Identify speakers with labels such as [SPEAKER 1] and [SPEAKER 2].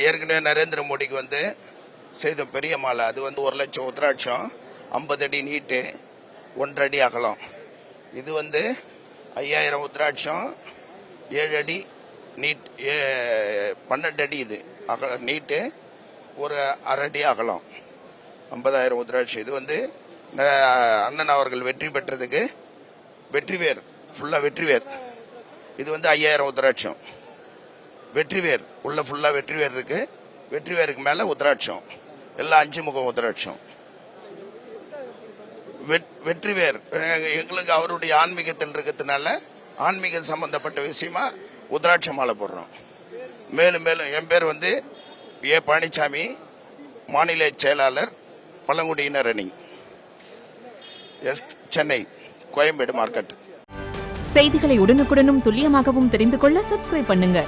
[SPEAKER 1] ஏற்கனவே நரேந்திர மோடிக்கு வந்து செய்த பெரிய மாலை, அது வந்து 1 லட்சம் உத்ராட்சம், 50 அடி நீட்டு, 1.5 அடி அகலம். இது வந்து 5000 உத்ராட்சம், 7 அடி நீட், 12 அடி இது நீட்டு, 1/2 அடி அகலம், 50,000 உத்ராட்சம். இது வந்து அண்ணன் அவர்கள் வெற்றி பெற்றதுக்கு வெற்றிவேர், ஃபுல்லா வெற்றிவேர். இது வந்து 5000 உத்ராட்சம். வெற்றிவேர் உள்ள ஃபுல்லா வெற்றிவேர் இருக்கு. வெற்றிவேருக்கு மேல உத்ராட்சம், எல்லாம் 5 முகம் உத்ராட்சம். வெற்றிவேர் எங்களுக்கு அவருடைய ஆன்மீகத்தில் இருக்கிறதுனால ஆன்மீக சம்பந்தப்பட்ட விஷயமா உத்ராட்ச மாலை போடுறோம். மேலும் மேலும் என் பேர் வந்து ஏ பழனிசாமி, மாநில செயலாளர், பழங்குடியினர் அணி, சென்னை, கோயம்பேடு மார்க்கெட்.
[SPEAKER 2] செய்திகளை உடனுக்குடனும் துல்லியமாகவும் தெரிந்து கொள்ள சப்ஸ்கிரைப் பண்ணுங்க.